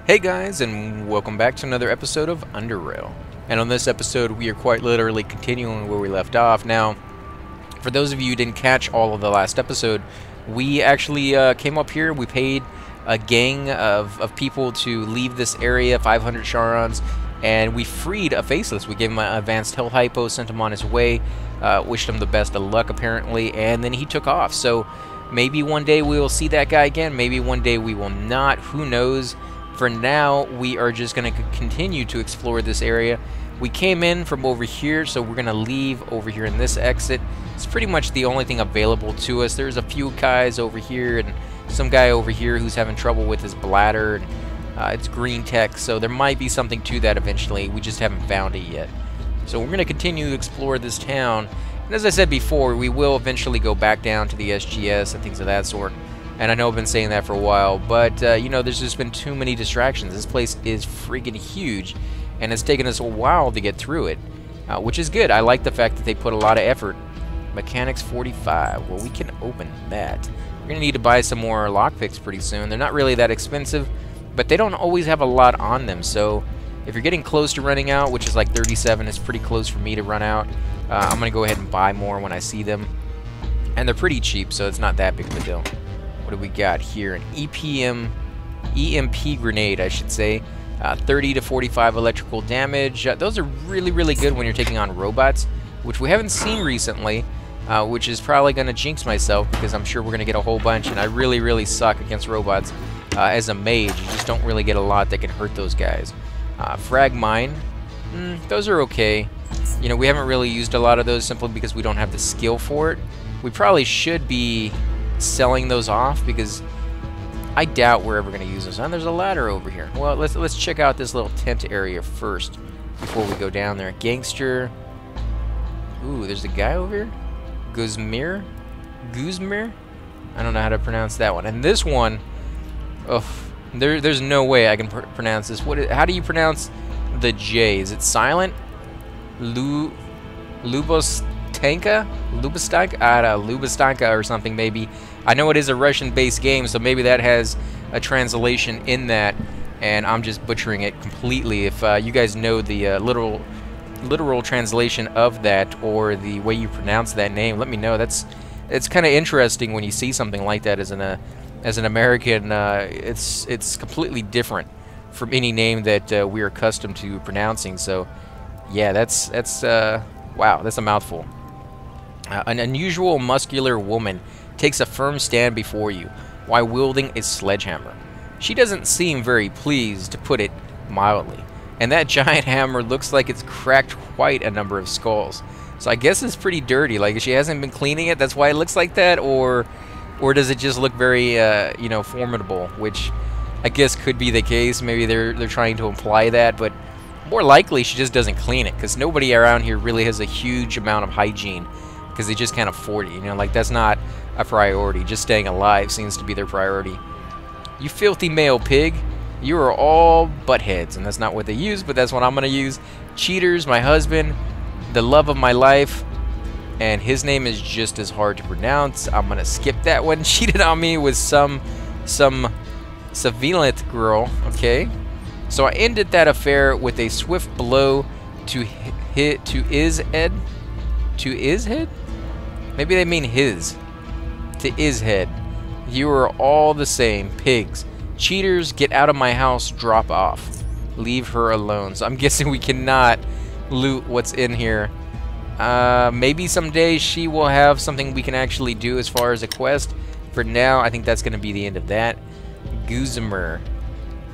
Hey guys, and welcome back to another episode of Underrail. And on this episode, we are quite literally continuing where we left off. Now, for those of you who didn't catch all of the last episode, we actually came up here. We paid a gang of people to leave this area, 500 Charons, and we freed a Faceless. We gave him an advanced health hypo, sent him on his way, wished him the best of luck apparently, and then he took off. So maybe one day we will see that guy again, maybe one day we will not, who knows. For now, we are just going to continue to explore this area. We came in from over here, so we're going to leave over here in this exit. It's pretty much the only thing available to us. There's a few guys over here and some guy over here who's having trouble with his bladder. And, it's green tech, so there might be something to that eventually. We just haven't found it yet. So we're going to continue to explore this town. And as I said before, we will eventually go back down to the SGS and things of that sort. And I know I've been saying that for a while, but, you know, there's just been too many distractions. This place is freaking huge, and it's taken us a while to get through it, which is good. I like the fact that they put a lot of effort. Mechanics 45. Well, we can open that. We're going to need to buy some more lockpicks pretty soon. They're not really that expensive, but they don't always have a lot on them. So if you're getting close to running out, which is like 37, it's pretty close for me to run out. I'm going to go ahead and buy more when I see them. And they're pretty cheap, so it's not that big of a deal. What do we got here? An EMP grenade, I should say. 30 to 45 electrical damage. Those are really, really good when you're taking on robots, which we haven't seen recently, which is probably going to jinx myself because I'm sure we're going to get a whole bunch, and I really, really suck against robots. As a mage, you just don't really get a lot that can hurt those guys. Frag mine. Those are okay. You know, we haven't really used a lot of those simply because we don't have the skill for it. We probably should be selling those off because I doubt we're ever going to use those. And there's a ladder over here. Well, let's check out this little tent area first before we go down there. Gangster. Ooh, there's a guy over here. Guzmir. I don't know how to pronounce that one. And this one, oh, there's no way I can pronounce this. How do you pronounce the J? Is it silent? Lubostanka? I don't know, Lubostanka or something maybe. I know it is a Russian-based game, so maybe that has a translation in that, and I'm just butchering it completely. If you guys know the literal translation of that or the way you pronounce that name, let me know. It's kind of interesting when you see something like that as an American. It's completely different from any name that we're accustomed to pronouncing. So, yeah, that's wow, that's a mouthful. An unusual muscular woman takes a firm stand before you while wielding a sledgehammer. She doesn't seem very pleased, to put it mildly, and that giant hammer looks like it's cracked quite a number of skulls. So I guess it's pretty dirty. Like, she hasn't been cleaning it, that's why it looks like that, or does it just look very you know, formidable, which I guess could be the case. Maybe they're trying to imply that, but more likely she just doesn't clean it, because nobody around here really has a huge amount of hygiene, because they just can't afford it, you know, like that's not a priority. Just staying alive seems to be their priority. You filthy male pig, you are all buttheads, and that's not what they use, but that's what I'm gonna use. Cheaters, my husband, the love of my life, and his name is just as hard to pronounce. I'm gonna skip that one. Cheated on me with some Savilant girl, okay? So I ended that affair with a swift blow to his head. To his head? Maybe they mean his. To his head. You are all the same. Pigs. Cheaters, get out of my house. Drop off. Leave her alone. So I'm guessing we cannot loot what's in here. Maybe someday she will have something we can actually do as far as a quest. For now, I think that's going to be the end of that. Guzmir.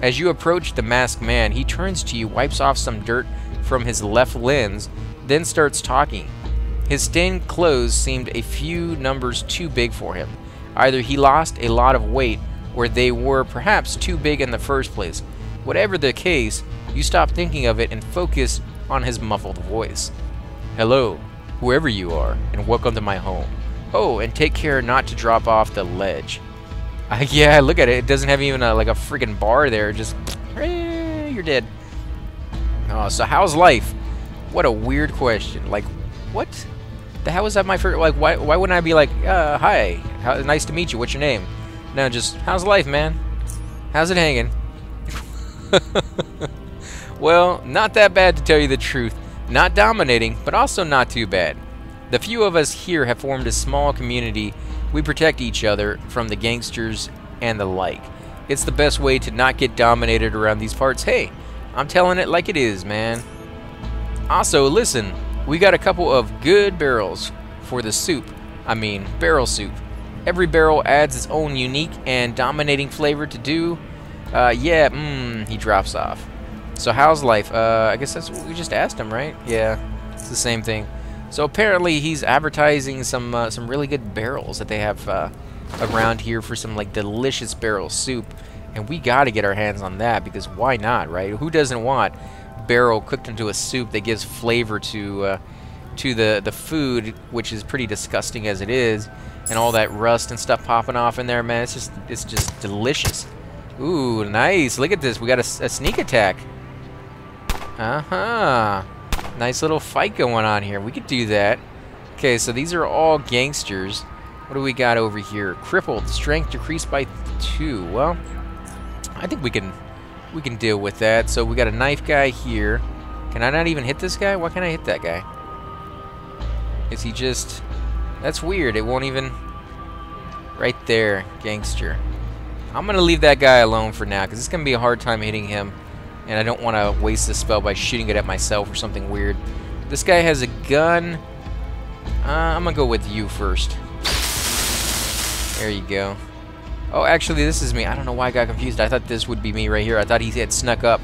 As you approach the masked man, he turns to you, wipes off some dirt from his left lens, then starts talking. His stained clothes seemed a few numbers too big for him. Either he lost a lot of weight, or they were perhaps too big in the first place. Whatever the case, you stop thinking of it and focus on his muffled voice. Hello, whoever you are, and welcome to my home. Oh, and take care not to drop off the ledge. Yeah, look at it. It doesn't have even like a freaking bar there. Just, you're dead. Oh, so how's life? What a weird question. Like, what? How is that my first? Like, why wouldn't I be like, hi, nice to meet you. What's your name? No, just, how's life, man? How's it hanging? Well, not that bad to tell you the truth. Not dominating, but also not too bad. The few of us here have formed a small community. We protect each other from the gangsters and the like. It's the best way to not get dominated around these parts. Hey, I'm telling it like it is, man. Also, listen, we got a couple of good barrels for the soup. I mean, barrel soup. Every barrel adds its own unique and dominating flavor to do. He drops off. So how's life? I guess that's what we just asked him, right? Yeah, it's the same thing. So apparently he's advertising some really good barrels that they have around here for some like delicious barrel soup, and we got to get our hands on that because why not, right? Who doesn't want barrel cooked into a soup that gives flavor to the food, which is pretty disgusting as it is, and all that rust and stuff popping off in there, man. It's just delicious. Ooh, nice. Look at this. We got a sneak attack. Nice little fight going on here. We could do that. Okay, so these are all gangsters. What do we got over here? Crippled. Strength decreased by 2. Well, I think we can deal with that. So we got a knife guy here. Can I not even hit this guy? Why can't I hit that guy? Is he just... That's weird. It won't even... Right there. Gangster. I'm going to leave that guy alone for now because it's going to be a hard time hitting him. And I don't want to waste the spell by shooting it at myself or something weird. This guy has a gun. I'm going to go with you first. There you go. Oh, actually, this is me. I don't know why I got confused. I thought this would be me right here. I thought he had snuck up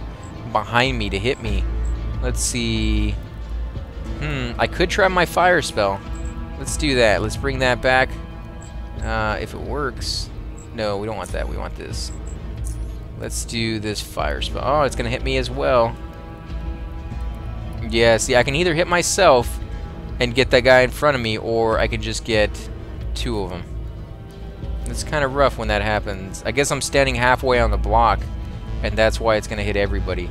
behind me to hit me. Let's see. I could try my fire spell. Let's do that. Let's bring that back. If it works. No, we don't want that. We want this. Let's do this fire spell. Oh, it's going to hit me as well. Yeah, see, I can either hit myself and get that guy in front of me, or I can just get 2 of them. It's kind of rough when that happens. I guess I'm standing halfway on the block, and that's why it's going to hit everybody.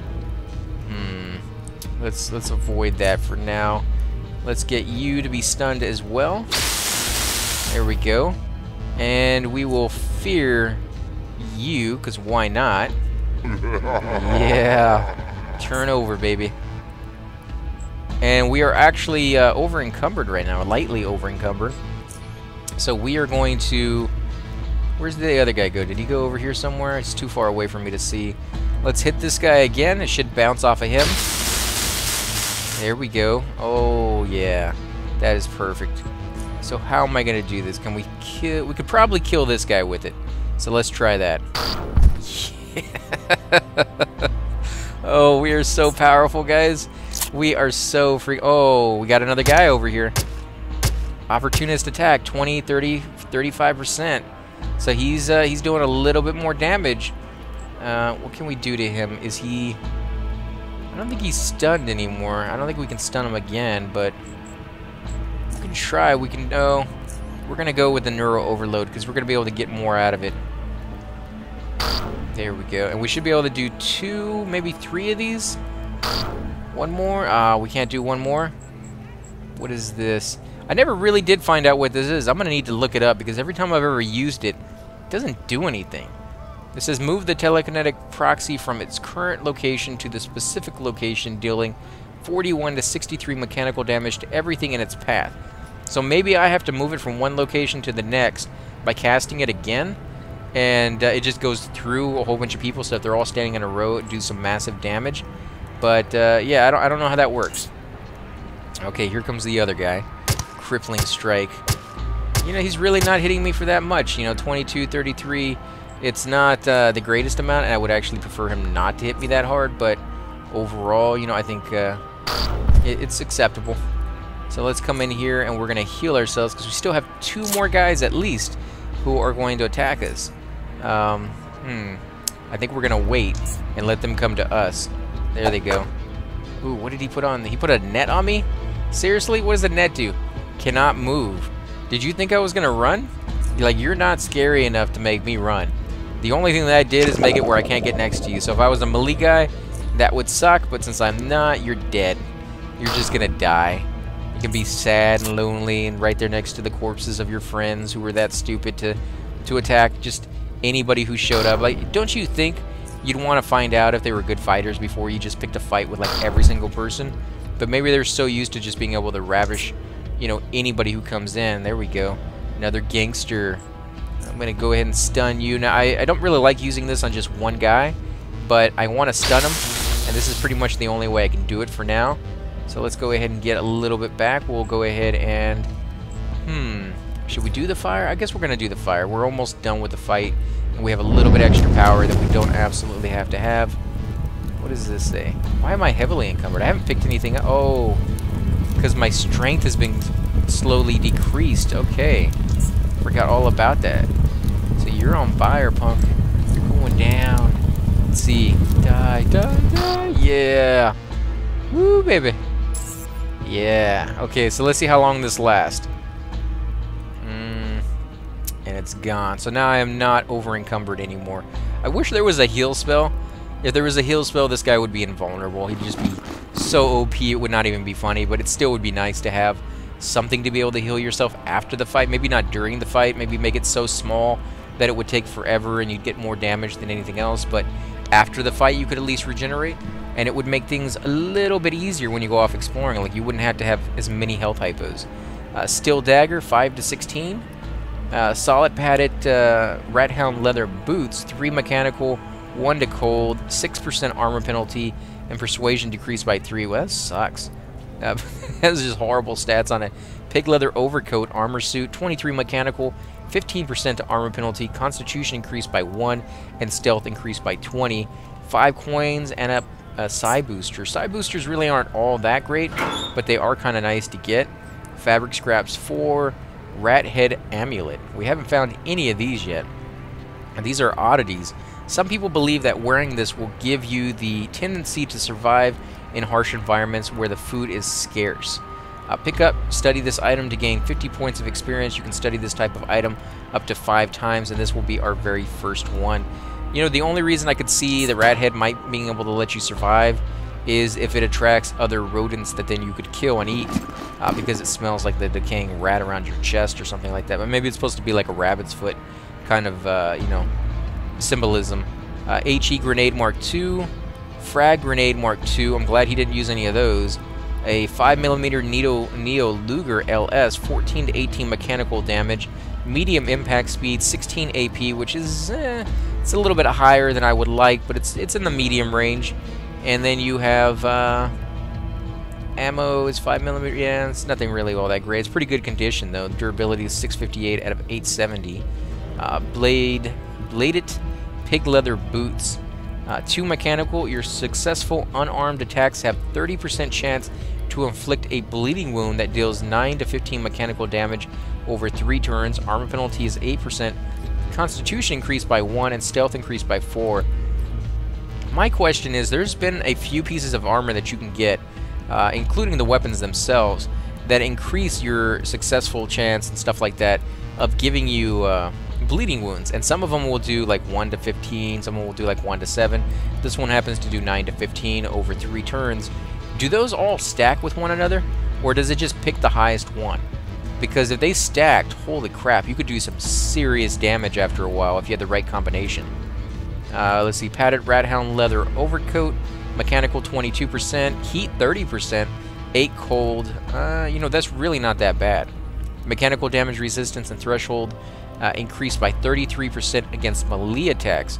Let's avoid that for now. Let's get you to be stunned as well. There we go. And we will fear you, because why not? Yeah. Turn over, baby. And we are actually over encumbered right now, lightly over encumbered. So we are going to... Where's the other guy go? Did he go over here somewhere? It's too far away for me to see. Let's hit this guy again. It should bounce off of him. There we go. Oh, yeah. That is perfect. So how am I going to do this? Can we kill... We could probably kill this guy with it. So let's try that. Yeah. Oh, we are so powerful, guys. We are so free. Oh, we got another guy over here. Opportunist attack, 20, 30, 35%. So he's doing a little bit more damage. What can we do to him? Is he... I don't think he's stunned anymore. I don't think we can stun him again, but we can try. We can... No. We're going to go with the Neuro Overload because we're going to be able to get more out of it. There we go. And we should be able to do 2, maybe 3 of these. 1 more. We can't do 1 more. What is this? I never really did find out what this is. I'm going to need to look it up because every time I've ever used it, it doesn't do anything. It says move the telekinetic proxy from its current location to the specific location, dealing 41 to 63 mechanical damage to everything in its path. So maybe I have to move it from one location to the next by casting it again, and it just goes through a whole bunch of people, so if they're all standing in a row, it do some massive damage. But yeah, I don't know how that works. Okay, here comes the other guy. Crippling strike. You know, he's really not hitting me for that much. You know, 22, 33. It's not the greatest amount, and I would actually prefer him not to hit me that hard, but overall, you know, I think it's acceptable. So let's come in here, and we're going to heal ourselves, because we still have 2 more guys, at least, who are going to attack us. I think we're going to wait and let them come to us. There they go. Ooh, what did he put on? He put a net on me? Seriously? What does the net do? Cannot move. Did you think I was going to run? Like, you're not scary enough to make me run. The only thing that I did is make it where I can't get next to you. So if I was a melee guy, that would suck. But since I'm not, you're dead. You're just going to die. You can be sad and lonely and right there next to the corpses of your friends who were that stupid to attack just anybody who showed up. Like, don't you think you'd want to find out if they were good fighters before you just picked a fight with like every single person. But maybe they're so used to just being able to ravish, you know, anybody who comes in. There we go. Another gangster. I'm going to go ahead and stun you. Now, I don't really like using this on just one guy, but I want to stun him, and this is pretty much the only way I can do it for now. So let's go ahead and get a little bit back. We'll go ahead and... should we do the fire? I guess we're going to do the fire. We're almost done with the fight, and we have a little bit extra power that we don't absolutely have to have. What does this say? Why am I heavily encumbered? I haven't picked anything up. Oh, because my strength has been slowly decreased. Okay. Forgot all about that. So you're on fire, punk. You're going down. Let's see. Die, die, die. Yeah. Woo, baby. Yeah. Okay, so let's see how long this lasts. And it's gone. So now I am not over encumbered anymore. I wish there was a heal spell. If there was a heal spell, this guy would be invulnerable. He'd just be so OP, it would not even be funny, but it still would be nice to have something to be able to heal yourself after the fight. Maybe not during the fight. Maybe make it so small that it would take forever and you'd get more damage than anything else. But after the fight, you could at least regenerate, and it would make things a little bit easier when you go off exploring. Like, you wouldn't have to have as many health hypos. Steel Dagger, 5 to 16. Solid padded rat hound leather boots, 3 mechanical, 1 to cold, 6% armor penalty, and persuasion decreased by 3. Well, that sucks. Has just horrible stats on it. Pig leather overcoat, armor suit, 23 mechanical, 15% to armor penalty, constitution increased by 1, and stealth increased by 20. 5 coins and a psi booster. Psi boosters really aren't all that great, but they are kind of nice to get. Fabric scraps 4. Rat head amulet. We haven't found any of these yet, and these are oddities. Some people believe that wearing this will give you the tendency to survive in harsh environments where the food is scarce. Pick up, study this item to gain 50 points of experience. You can study this type of item up to 5 times, and this will be our very first one. You know, the only reason I could see the rat head might being able to let you survive is if it attracts other rodents that then you could kill and eat, because it smells like the decaying rat around your chest or something like that. But maybe it's supposed to be like a rabbit's foot kind of, you know, symbolism. HE grenade Mark II, frag grenade Mark II. I'm glad he didn't use any of those. A 5mm Neo Luger LS, 14 to 18 mechanical damage, medium impact speed, 16 AP, which is it's a little bit higher than I would like, but it's in the medium range. And then you have ammo is 5mm. Yeah, it's nothing really all that great. It's pretty good condition though. Durability is 658 out of 870. Bladed pig leather boots. 2 mechanical. Your successful unarmed attacks have 30% chance to inflict a bleeding wound that deals 9 to 15 mechanical damage over 3 turns. Armor penalty is 8%. Constitution increased by 1 and stealth increased by 4. My question is, there's been a few pieces of armor that you can get, including the weapons themselves, that increase your successful chance and stuff like that of giving you bleeding wounds. And some of them will do like 1 to 15, some will do like 1 to 7. This one happens to do 9 to 15 over 3 turns. Do those all stack with one another, or does it just pick the highest one? Because if they stacked, holy crap, you could do some serious damage after a while if you had the right combination. Let's see, padded rat hound leather overcoat, mechanical 22%, heat 30%, 8 cold. You know, that's really not that bad. Mechanical damage resistance and threshold increased by 33% against melee attacks.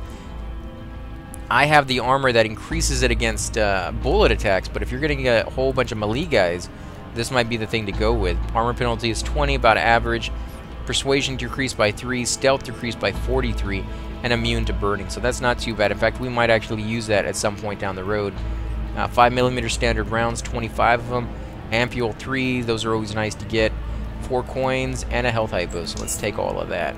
I have the armor that increases it against bullet attacks, but if you're getting a whole bunch of melee guys, this might be the thing to go with. Armor penalty is 20, about average. Persuasion decreased by 3, stealth decreased by 43, and immune to burning. So that's not too bad. In fact, we might actually use that at some point down the road. 5mm standard rounds, 25 of them. Ampule 3, those are always nice to get. 4 coins and a health hypo, so let's take all of that.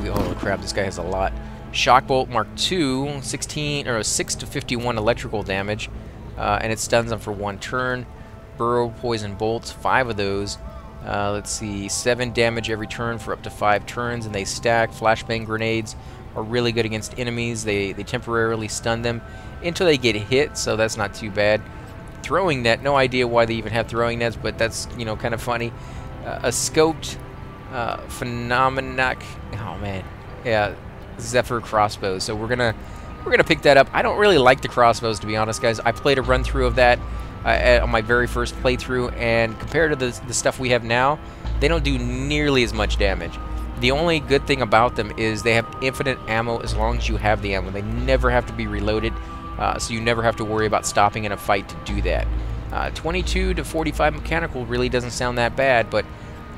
Holy crap, this guy has a lot. Shockbolt Mark II, 6 to 51 electrical damage, and it stuns them for 1 turn. Burrow Poison Bolts, 5 of those. Let's see, 7 damage every turn for up to 5 turns, and they stack. Flashbang grenades are really good against enemies. They temporarily stun them until they get hit, so that's not too bad. Throwing net, no idea why they even have throwing nets, but that's, you know, kind of funny. A scoped Phenomenac, oh man, yeah, Zephyr crossbows. So we're gonna pick that up. I don't really like the crossbows, to be honest, guys. I played a run through of that on my very first playthrough, and compared to the stuff we have now, they don't do nearly as much damage. The only good thing about them is they have infinite ammo as long as you have the ammo. They never have to be reloaded, so you never have to worry about stopping in a fight to do that. 22 to 45 mechanical really doesn't sound that bad, but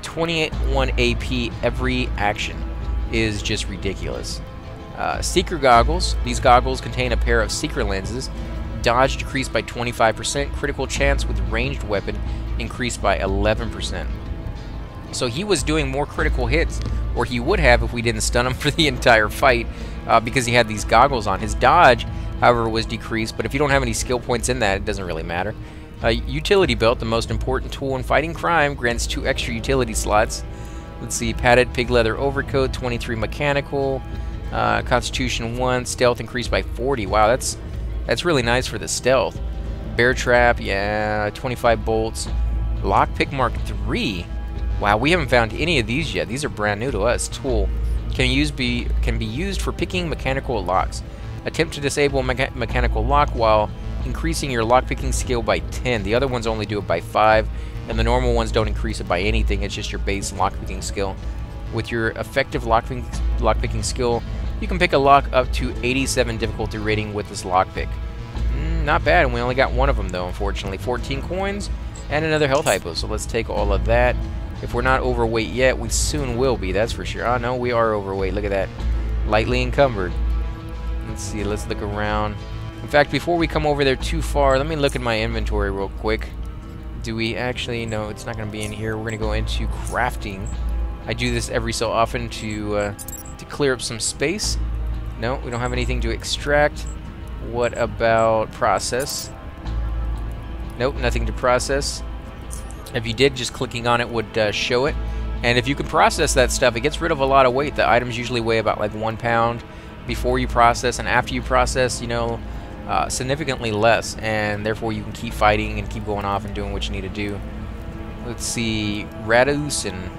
21 AP every action is just ridiculous. Seeker goggles. These goggles contain a pair of seeker lenses. Dodge decreased by 25%. Critical chance with ranged weapon increased by 11%. So he was doing more critical hits, or he would have if we didn't stun him for the entire fight, because he had these goggles on. His dodge, however, was decreased, but if you don't have any skill points in that, it doesn't really matter. Utility belt, the most important tool in fighting crime, grants 2 extra utility slots. Let's see, padded pig leather overcoat, 23 mechanical, constitution 1, stealth increased by 40. Wow, that's really nice for the stealth. Bear trap, yeah, 25 bolts. Lockpick Mark 3. Wow, we haven't found any of these yet. These are brand new to us. Tool can be used for picking mechanical locks. Attempt to disable mechanical lock while increasing your lockpicking skill by 10. The other ones only do it by 5, and the normal ones don't increase it by anything. It's just your base lockpicking skill. With your effective lockpicking skill, you can pick a lock up to 87 difficulty rating with this lockpick. Not bad, and we only got one of them though, unfortunately. 14 coins and another health hypo, so let's take all of that. If we're not overweight yet, we soon will be, that's for sure. Oh no, we are overweight, look at that. Lightly encumbered. Let's see, let's look around. In fact, before we come over there too far, let me look at my inventory real quick. Do we actually, no, it's not going to be in here. We're going to go into crafting. I do this every so often to clear up some space. No, we don't have anything to extract. What about process? Nope, nothing to process. If you did, just clicking on it would show it. And if you can process that stuff, it gets rid of a lot of weight. The items usually weigh about like 1 pound before you process, and after you process, you know, significantly less, and therefore you can keep fighting and keep going off and doing what you need to do. Let's see, Radusin.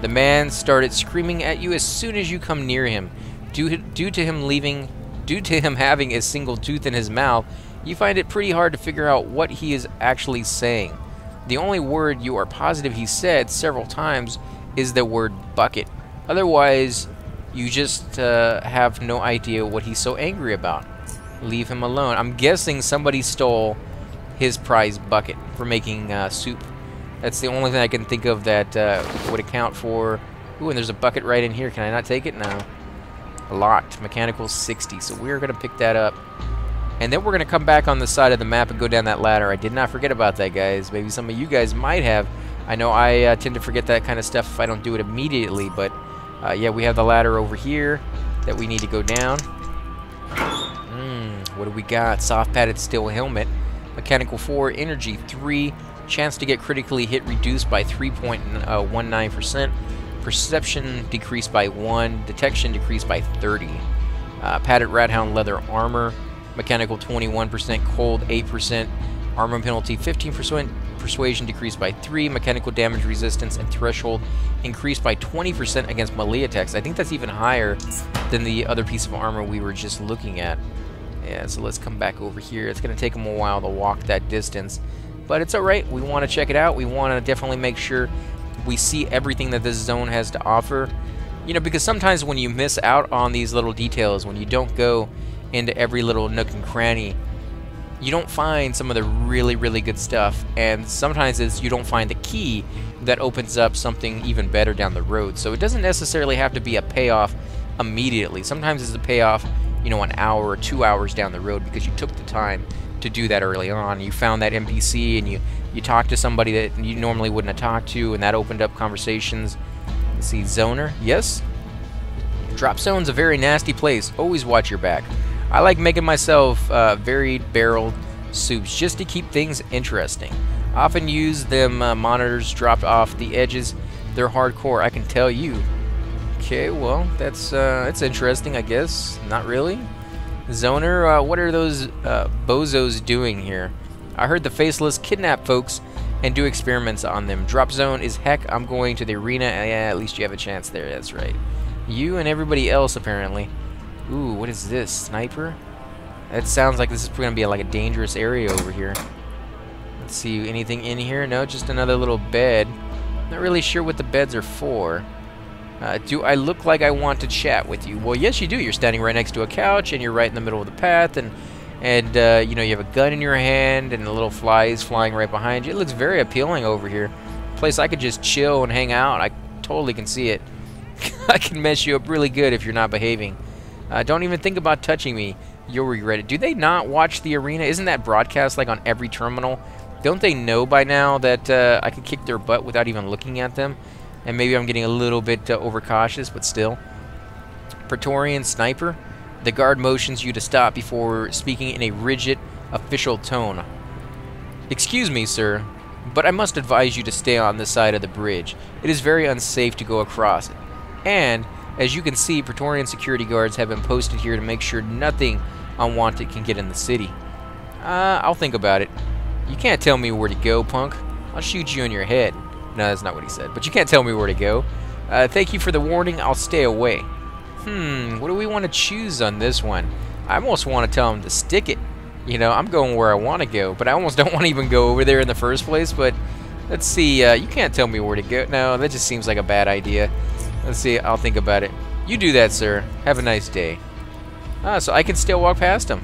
The man started screaming at you as soon as you come near him. Due to him having a single tooth in his mouth, you find it pretty hard to figure out what he is actually saying. The only word you are positive he said several times is the word bucket. Otherwise, you just have no idea what he's so angry about. Leave him alone. I'm guessing somebody stole his prized bucket for making soup. That's the only thing I can think of that would account for... Ooh, and there's a bucket right in here. Can I not take it? No. Locked. Mechanical 60. So we're going to pick that up. And then we're going to come back on the side of the map and go down that ladder. I did not forget about that, guys. Maybe some of you guys might have. I know I tend to forget that kind of stuff if I don't do it immediately. But, yeah, we have the ladder over here that we need to go down. What do we got? Soft padded steel helmet. Mechanical 4. Energy 3. Chance to get critically hit reduced by 3.19%. Perception decreased by 1. Detection decreased by 30. Padded Rathound leather armor. Mechanical 21%. Cold 8%. Armor penalty 15%. Persuasion decreased by 3. Mechanical damage resistance and threshold increased by 20% against melee attacks. I think that's even higher than the other piece of armor we were just looking at. Yeah, so let's come back over here. It's going to take them a while to walk that distance, but it's alright. We want to check it out. We want to definitely make sure we see everything that this zone has to offer. You know, because sometimes when you miss out on these little details, when you don't go into every little nook and cranny, you don't find some of the really, really good stuff, and sometimes it's you don't find the key that opens up something even better down the road. So it doesn't necessarily have to be a payoff immediately. Sometimes it's a payoff, you know, an hour or 2 hours down the road because you took the time to do that early on. You found that NPC and you talked to somebody that you normally wouldn't have talked to, and that opened up conversations. Let's see, Zoner, yes? Drop Zone's a very nasty place. Always watch your back. I like making myself varied barreled soups just to keep things interesting. Often use them monitors dropped off the edges. They're hardcore, I can tell you. Okay, well, that's it's interesting, I guess. Not really. Zoner, what are those bozos doing here? I heard the Faceless kidnap folks and do experiments on them. Drop Zone is heck. I'm going to the arena. Yeah, at least you have a chance there. That's right. You and everybody else, apparently. Ooh, what is this? Sniper? That sounds like this is going to be like a dangerous area over here. Let's see, anything in here? No, just another little bed. Not really sure what the beds are for. Do I look like I want to chat with you? Well, yes, you do. You're standing right next to a couch, and you're right in the middle of the path, and you know, you have a gun in your hand, and the little flies flying right behind you. It looks very appealing over here. Place I could just chill and hang out. I totally can see it. I can mess you up really good if you're not behaving. Don't even think about touching me. You'll regret it. Do they not watch the arena? Isn't that broadcast like on every terminal? Don't they know by now that I could kick their butt without even looking at them? And maybe I'm getting a little bit overcautious, but still. Praetorian Sniper. The guard motions you to stop before speaking in a rigid, official tone. Excuse me, sir, but I must advise you to stay on this side of the bridge. It is very unsafe to go across it. And, as you can see, Praetorian security guards have been posted here to make sure nothing unwanted can get in the city. I'll think about it. You can't tell me where to go, punk. I'll shoot you in your head. No, that's not what he said, but you can't tell me where to go. Thank you for the warning. I'll stay away. What do we want to choose on this one? I almost want to tell him to stick it. You know, I'm going where I want to go, but I almost don't want to even go over there in the first place, but let's see. You can't tell me where to go. No, that just seems like a bad idea. Let's see. I'll think about it. You do that, sir. Have a nice day. So I can still walk past him.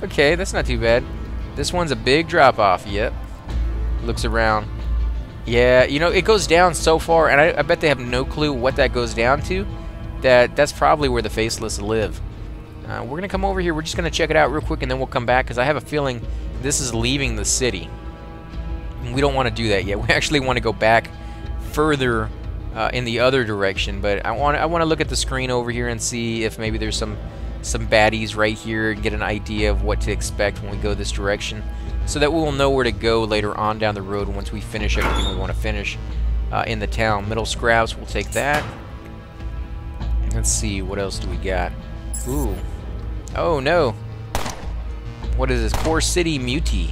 Okay, that's not too bad. This one's a big drop-off. Yep. Looks around. Yeah, you know, it goes down so far, and I bet they have no clue what that goes down to. That's probably where the Faceless live. We're going to come over here. We're just going to check it out real quick, and then we'll come back, because I have a feeling this is leaving the city. We don't want to do that yet. We actually want to go back further in the other direction, but I want to look at the screen over here and see if maybe there's some baddies right here and get an idea of what to expect when we go this direction, so that we'll know where to go later on down the road once we finish everything we want to finish in the town. Middle scraps, we'll take that. Let's see, what else do we got? Ooh. Oh, no. What is this? Core City Muti.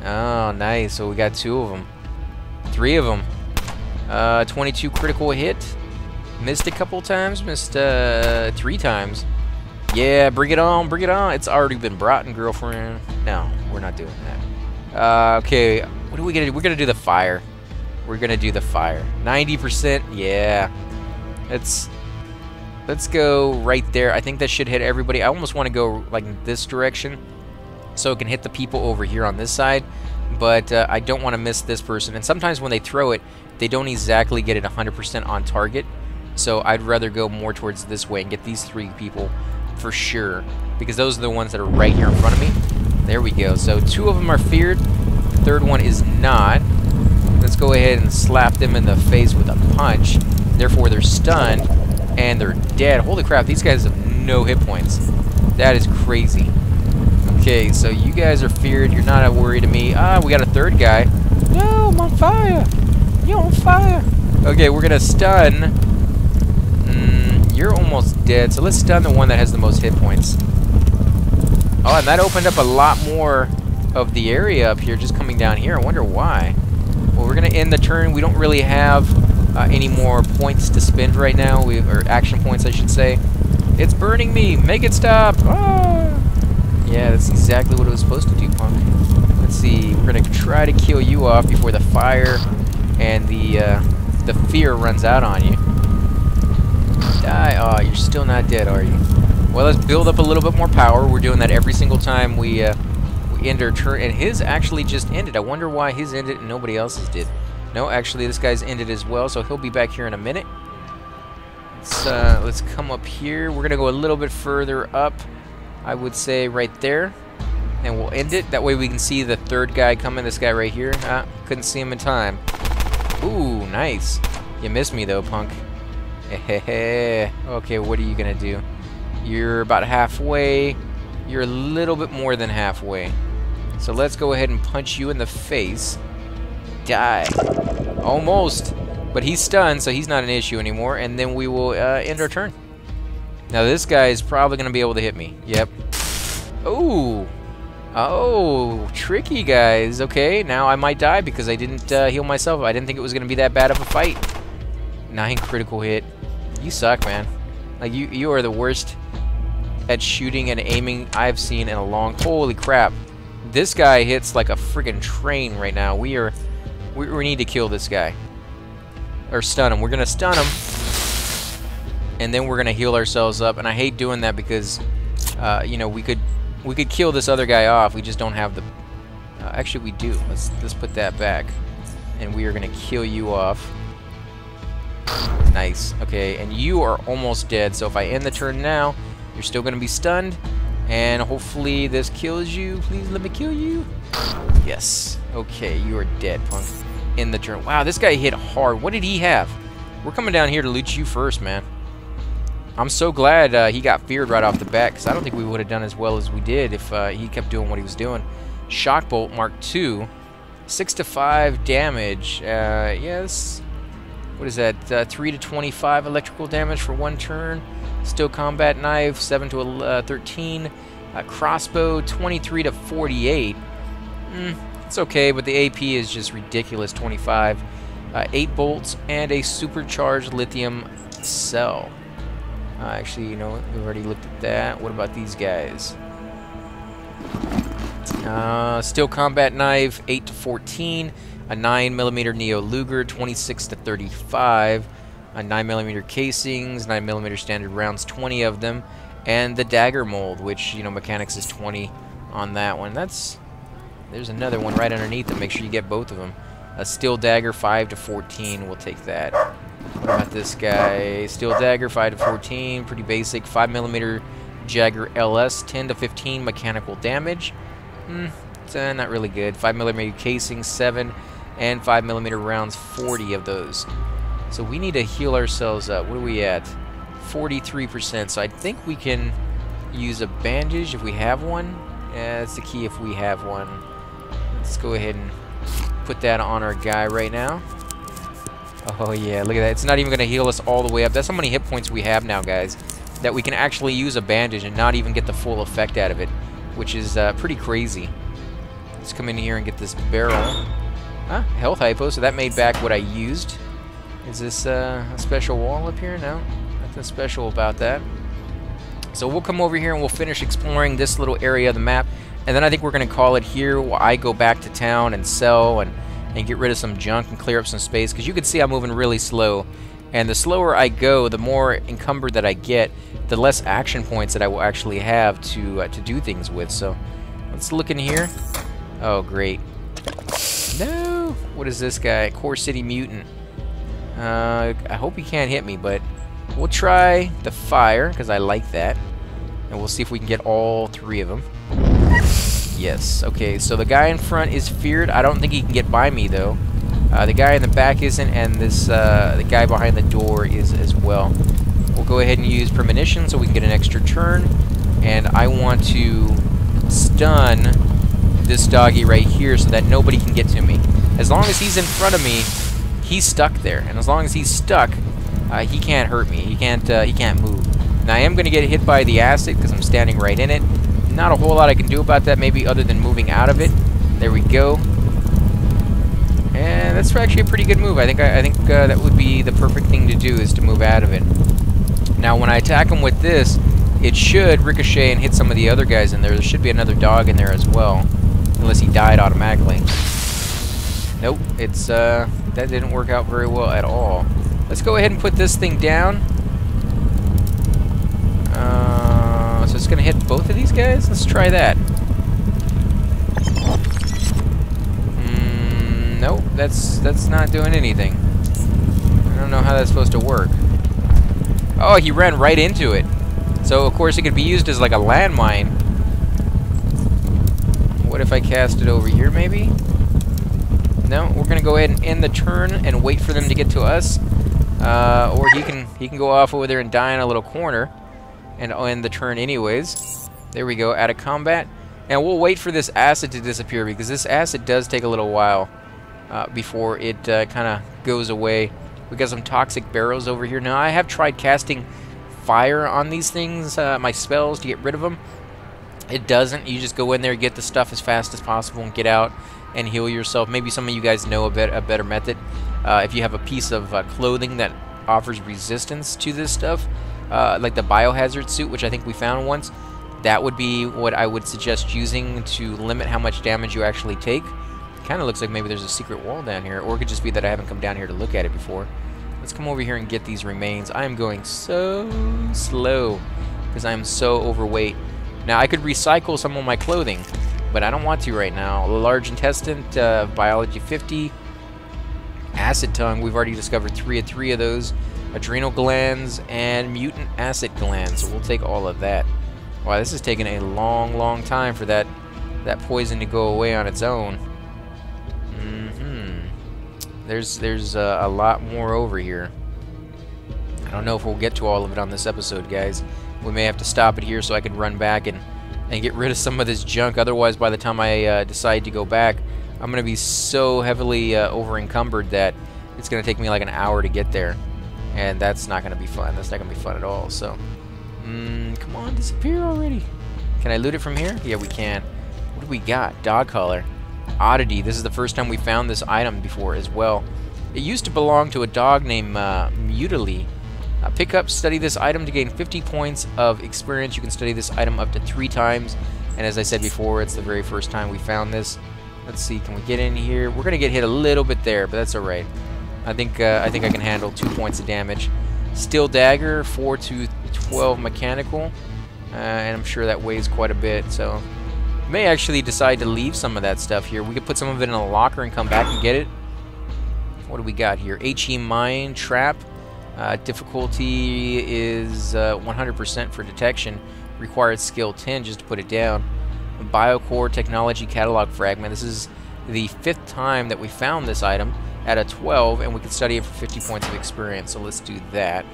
Oh, nice. So we got 2 of them. 3 of them. 22 critical hit. Missed a couple times. Missed 3 times. Yeah, bring it on. Bring it on. It's already been brought in, girlfriend. No, we're not doing that. Okay, what are we going to do? We're going to do the fire. We're going to do the fire. 90%. Yeah. Let's go right there. I think that should hit everybody. I almost want to go like in this direction so it can hit the people over here on this side, but I don't want to miss this person. And sometimes when they throw it, they don't exactly get it 100% on target, so I'd rather go more towards this way and get these 3 people for sure, because those are the ones that are right here in front of me. There we go. So 2 of them are feared. The 3rd one is not. Let's go ahead and slap them in the face with a punch. Therefore, they're stunned. And they're dead. Holy crap, these guys have no hit points. That is crazy. Okay, so you guys are feared. You're not a worry to me. We got a 3rd guy. No, I'm on fire. You're on fire. Okay, we're going to stun. You're almost dead. So let's stun the one that has the most hit points. Oh, and that opened up a lot more of the area up here just coming down here. I wonder why. Well, we're going to end the turn. We don't really have any more points to spend right now, or action points I should say. It's burning me! Make it stop! Ah! Yeah, that's exactly what it was supposed to do, punk. Let's see, we're gonna try to kill you off before the fire and the fear runs out on you. Die! Oh, you're still not dead, are you? Well, let's build up a little bit more power. We're doing that every single time we end our turn, and his actually just ended. I wonder why his ended and nobody else's did. No, actually, this guy's ended as well, so he'll be back here in a minute. Let's come up here. We're going to go a little bit further up, I would say right there, and we'll end it. That way we can see the 3rd guy coming, this guy right here. Couldn't see him in time. Ooh, nice. You missed me, though, punk. Okay, what are you going to do? You're about halfway. You're a little bit more than halfway. So let's go ahead and punch you in the face. Die. Almost. But he's stunned, so he's not an issue anymore. And then we will end our turn. Now this guy is probably going to be able to hit me. Yep. Ooh. Oh, tricky, guys. Okay, now I might die because I didn't heal myself. I didn't think it was going to be that bad of a fight. 9 critical hit. You suck, man. Like, you are the worst at shooting and aiming I've seen in a long... Holy crap. This guy hits like a friggin' train right now. We need to kill this guy. Or stun him. We're gonna stun him. And then we're gonna heal ourselves up. And I hate doing that because, you know, we could kill this other guy off. We just don't have the... actually, we do. Let's put that back. And we are gonna kill you off. Nice. Okay, and you are almost dead. So if I end the turn now, you're still gonna be stunned. And hopefully this kills you. Please let me kill you. Yes. Okay, you are dead, punk. In the turn. Wow, this guy hit hard. What did he have? We're coming down here to loot you first, man. I'm so glad he got feared right off the bat, because I don't think we would have done as well as we did if he kept doing what he was doing. Shock Bolt Mark II. 6 to 5 damage. Yes. What is that? 3 to 25 electrical damage for one turn. Steel Combat Knife, 7 to 13. Crossbow, 23 to 48. It's okay, but the AP is just ridiculous, 25. 8 bolts and a supercharged lithium cell. Actually, you know what? We've already looked at that. What about these guys? Steel Combat Knife, 8 to 14. A 9mm Neo Luger, 26 to 35. A 9mm casings, 9mm standard rounds, 20 of them. And the dagger mold, which, you know, mechanics is 20 on that one. There's another one right underneath it. Make sure you get both of them. A steel dagger, 5 to 14. We'll take that. What about this guy? Steel dagger, 5 to 14. Pretty basic. 5mm Jagger LS, 10 to 15 mechanical damage. It's not really good. 5mm casing, 7. And 5mm rounds, 40 of those. So we need to heal ourselves up. What are we at? 43%. So I think we can use a bandage if we have one. Yeah, that's the key if we have one. Let's go ahead and put that on our guy right now. Oh yeah, look at that. It's not even going to heal us all the way up. That's how many hit points we have now, guys, that we can actually use a bandage and not even get the full effect out of it, which is pretty crazy. Let's come in here and get this barrel. Health hypo, so that made back what I used. Is this a special wall up here? No, nothing special about that. So we'll come over here and we'll finish exploring this little area of the map, and then I think we're going to call it here while I go back to town and sell and get rid of some junk and clear up some space, because you can see I'm moving really slow, and the slower I go, the more encumbered that I get, the less action points that I will actually have to do things with. So let's look in here. Oh great. No! What is this guy? Core City Mutant. I hope he can't hit me, but we'll try the fire, because I like that. And we'll see if we can get all 3 of them. Yes. Okay, so the guy in front is feared. I don't think he can get by me, though. The guy in the back isn't, and this the guy behind the door is as well. We'll go ahead and use Premonition so we can get an extra turn. And I want to stun this doggy right here so that nobody can get to me. As long as he's in front of me, he's stuck there, and as long as he's stuck, he can't hurt me. He can't move. Now I am going to get hit by the acid because I'm standing right in it. Not a whole lot I can do about that, maybe other than moving out of it. There we go. And that's actually a pretty good move. I think that would be the perfect thing to do, is to move out of it. Now when I attack him with this, it should ricochet and hit some of the other guys in there. There should be another dog in there as well, unless he died automatically. Nope, it's that didn't work out very well at all. Let's go ahead and put this thing down. So it's gonna hit both of these guys. Let's try that. Nope, that's not doing anything. I don't know how that's supposed to work. Oh, he ran right into it. So of course it could be used as like a landmine. What if I cast it over here, maybe? No, we're gonna go ahead and end the turn and wait for them to get to us, or he can go off over there and die in a little corner, and end the turn anyways. There we go, out of combat, and we'll wait for this acid to disappear, because this acid does take a little while before it kind of goes away. We got some toxic barrels over here. Now I have tried casting fire on these things, my spells, to get rid of them. It doesn't. You just go in there, get the stuff as fast as possible, and get out and heal yourself. Maybe some of you guys know a better method. If you have a piece of clothing that offers resistance to this stuff, like the biohazard suit, which I think we found once, that would be what I would suggest using to limit how much damage you actually take. Kind of looks like maybe there's a secret wall down here, or it could just be that I haven't come down here to look at it before. Let's come over here and get these remains. I am going so slow because I am so overweight. Now, I could recycle some of my clothing, but I don't want to right now. Large intestine, biology 50, acid tongue. We've already discovered 3 of those. Adrenal glands and mutant acid glands. So we'll take all of that. Wow, this is taking a long time for that poison to go away on its own. There's a lot more over here. I don't know if we'll get to all of it on this episode, guys. We may have to stop it here so I can run back and get rid of some of this junk. Otherwise, by the time I decide to go back, I'm going to be so heavily over-encumbered that it's going to take me like an hour to get there. And that's not going to be fun. That's not going to be fun at all. So, come on, disappear already. Can I loot it from here? Yeah, we can. What do we got? Dog collar. Oddity. This is the first time we found this item before as well. It used to belong to a dog named Mutily. Pick up, study this item to gain 50 points of experience. You can study this item up to 3 times. And as I said before, it's the very first time we found this. Let's see, can we get in here? We're gonna get hit a little bit there, but that's all right. I think I can handle 2 points of damage. Steel dagger, 4 to 12 mechanical, and I'm sure that weighs quite a bit. So may actually decide to leave some of that stuff here. We could put some of it in a locker and come back and get it. What do we got here? HE mine trap. Difficulty is 100% for detection. Required skill 10 just to put it down. Biocore technology catalog fragment. This is the 5th time that we found this item at a 12, and we can study it for 50 points of experience. So let's do that.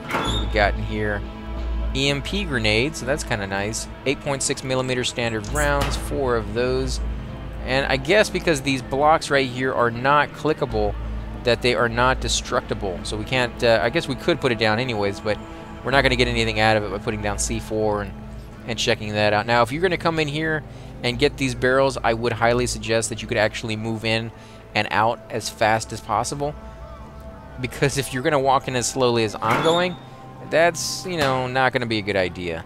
What we got in here? EMP grenade, so that's kind of nice. 8.6mm standard rounds, 4 of those. And I guess because these blocks right here are not clickable, that they are not destructible. So we can't, I guess we could put it down anyways, but we're not going to get anything out of it by putting down C4 and checking that out. Now, if you're going to come in here and get these barrels, I would highly suggest that you could actually move in and out as fast as possible. Because if you're going to walk in as slowly as I'm going, that's, you know, not going to be a good idea.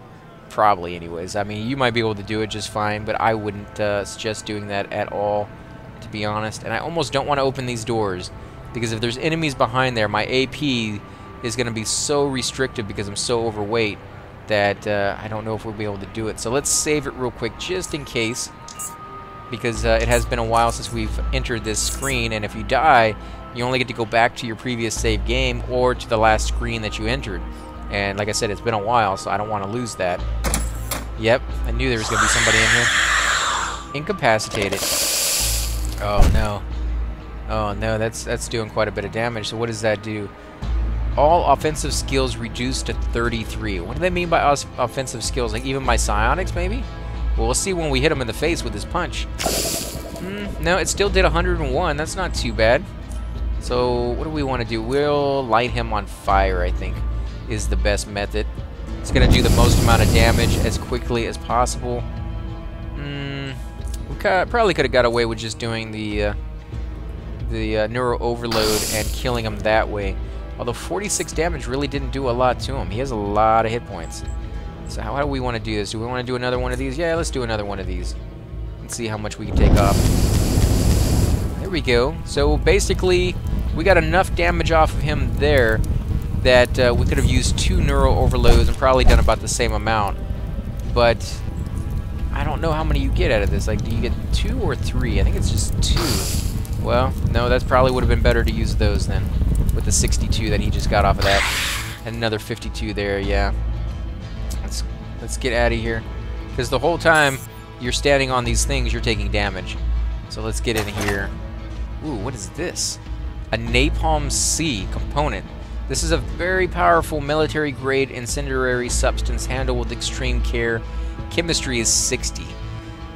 Probably, anyways. I mean, you might be able to do it just fine, but I wouldn't suggest doing that at all, to be honest. And I almost don't want to open these doors, because if there's enemies behind there, my AP is going to be so restricted because I'm so overweight that I don't know if we'll be able to do it. So let's save it real quick just in case, because it has been a while since we've entered this screen, and if you die, you only get to go back to your previous save game or to the last screen that you entered. And like I said, it's been a while, so I don't want to lose that. Yep, I knew there was going to be somebody in here. Incapacitated. Oh no. Oh no, that's doing quite a bit of damage. So what does that do? All offensive skills reduced to 33. What do they mean by offensive skills? Like even my psionics, maybe? Well, we'll see when we hit him in the face with this punch. No, it still did 101. That's not too bad. So what do we want to do? We'll light him on fire, I think, is the best method. It's going to do the most amount of damage as quickly as possible. We probably could have got away with just doing the neuro overload and killing him that way. Although 46 damage really didn't do a lot to him. He has a lot of hit points. So how do we want to do this? Do we want to do another one of these? Yeah, let's do another one of these. Let's see how much we can take off. There we go. So basically, we got enough damage off of him there that we could have used 2 neuro overloads and probably done about the same amount. But I don't know how many you get out of this. Like, do you get 2 or 3? I think it's just 2. Well, no, that's probably would have been better to use those then, with the 62 that he just got off of that. And another 52 there, yeah. Let's get out of here. Because the whole time you're standing on these things, you're taking damage. So let's get in here. Ooh, what is this? A Napalm C component. This is a very powerful military-grade incendiary substance handled with extreme care. Chemistry is 60.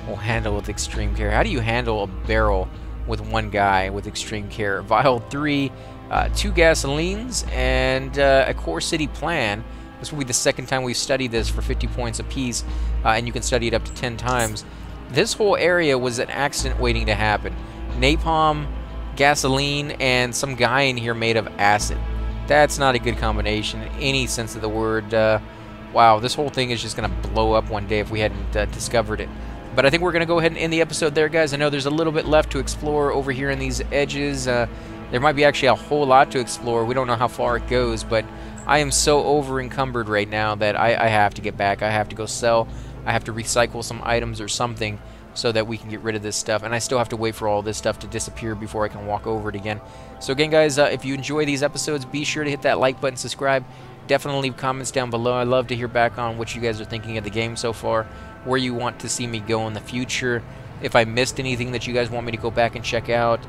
We'll handle with extreme care. How do you handle a barrel with 1 guy with extreme care? Vial 3, 2 gasolines, and a core city plan. This will be the 2nd time we've studied this for 50 points apiece, and you can study it up to 10 times. This whole area was an accident waiting to happen. Napalm, gasoline, and some guy in here made of acid. That's not a good combination in any sense of the word. Wow, this whole thing is just going to blow up one day if we hadn't discovered it. But I think we're going to go ahead and end the episode there, guys. I know there's a little bit left to explore over here in these edges. There might be actually a whole lot to explore. We don't know how far it goes, but I am so over-encumbered right now that I have to get back. I have to go sell. I have to recycle some items or something so that we can get rid of this stuff. And I still have to wait for all this stuff to disappear before I can walk over it again. So again, guys, if you enjoy these episodes, be sure to hit that like button, subscribe. Definitely leave comments down below. I love to hear back on what you guys are thinking of the game so far, where you want to see me go in the future. If I missed anything that you guys want me to go back and check out,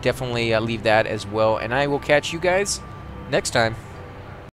definitely leave that as well. And I will catch you guys next time.